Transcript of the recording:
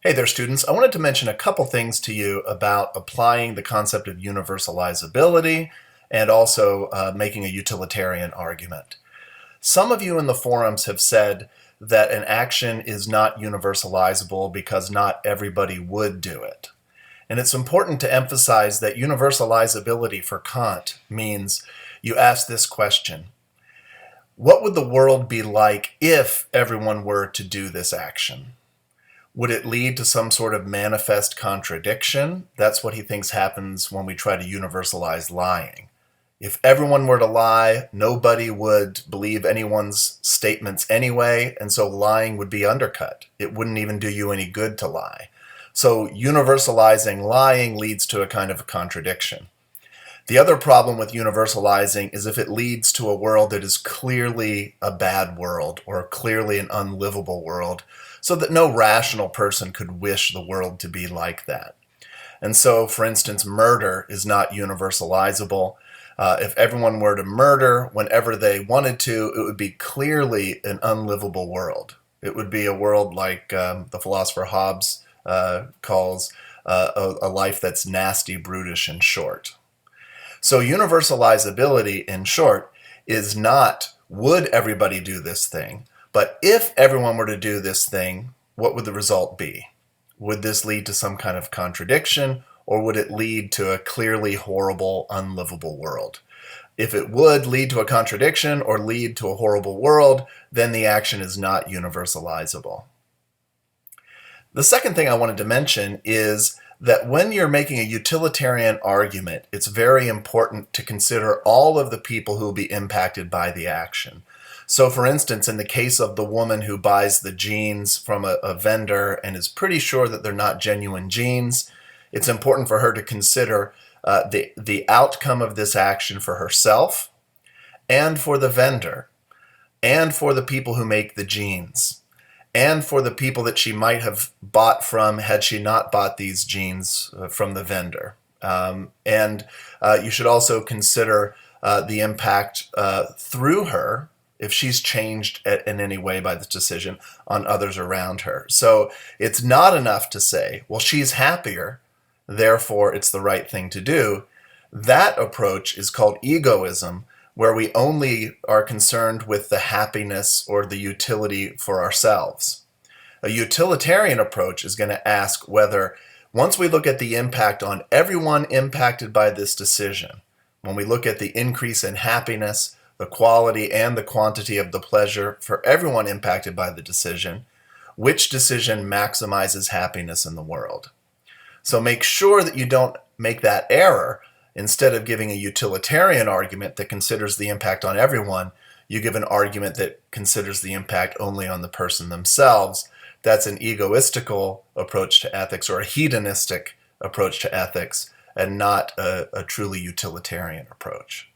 Hey there, students. I wanted to mention a couple things to you about applying the concept of universalizability and also making a utilitarian argument. Some of you in the forums have said that an action is not universalizable because not everybody would do it. And it's important to emphasize that universalizability for Kant means you ask this question: what would the world be like if everyone were to do this action? Would it lead to some sort of manifest contradiction? That's what he thinks happens when we try to universalize lying. If everyone were to lie, nobody would believe anyone's statements anyway, and so lying would be undercut. It wouldn't even do you any good to lie. So universalizing lying leads to a kind of a contradiction. The other problem with universalizing is if it leads to a world that is clearly a bad world or clearly an unlivable world, so that no rational person could wish the world to be like that. And so, for instance, murder is not universalizable. If everyone were to murder whenever they wanted to, it would be clearly an unlivable world. It would be a world like the philosopher Hobbes calls a life that's nasty, brutish, and short. So universalizability, in short, is not would everybody do this thing, but if everyone were to do this thing, what would the result be? Would this lead to some kind of contradiction, or would it lead to a clearly horrible, unlivable world? If it would lead to a contradiction or lead to a horrible world, then the action is not universalizable. The second thing I wanted to mention is that when you're making a utilitarian argument, it's very important to consider all of the people who will be impacted by the action. So for instance, in the case of the woman who buys the jeans from a vendor and is pretty sure that they're not genuine jeans, it's important for her to consider the outcome of this action for herself and for the vendor and for the people who make the jeans and for the people that she might have bought from had she not bought these jeans from the vendor. And you should also consider the impact through her, if she's changed in any way by this decision, on others around her. So it's not enough to say, well, she's happier, therefore it's the right thing to do. That approach is called egoism, where we only are concerned with the happiness or the utility for ourselves. A utilitarian approach is going to ask whether, once we look at the impact on everyone impacted by this decision, when we look at the increase in happiness, the quality and the quantity of the pleasure for everyone impacted by the decision, which decision maximizes happiness in the world? So make sure that you don't make that error. Instead of giving a utilitarian argument that considers the impact on everyone, you give an argument that considers the impact only on the person themselves. That's an egoistical approach to ethics, or a hedonistic approach to ethics, and not a truly utilitarian approach.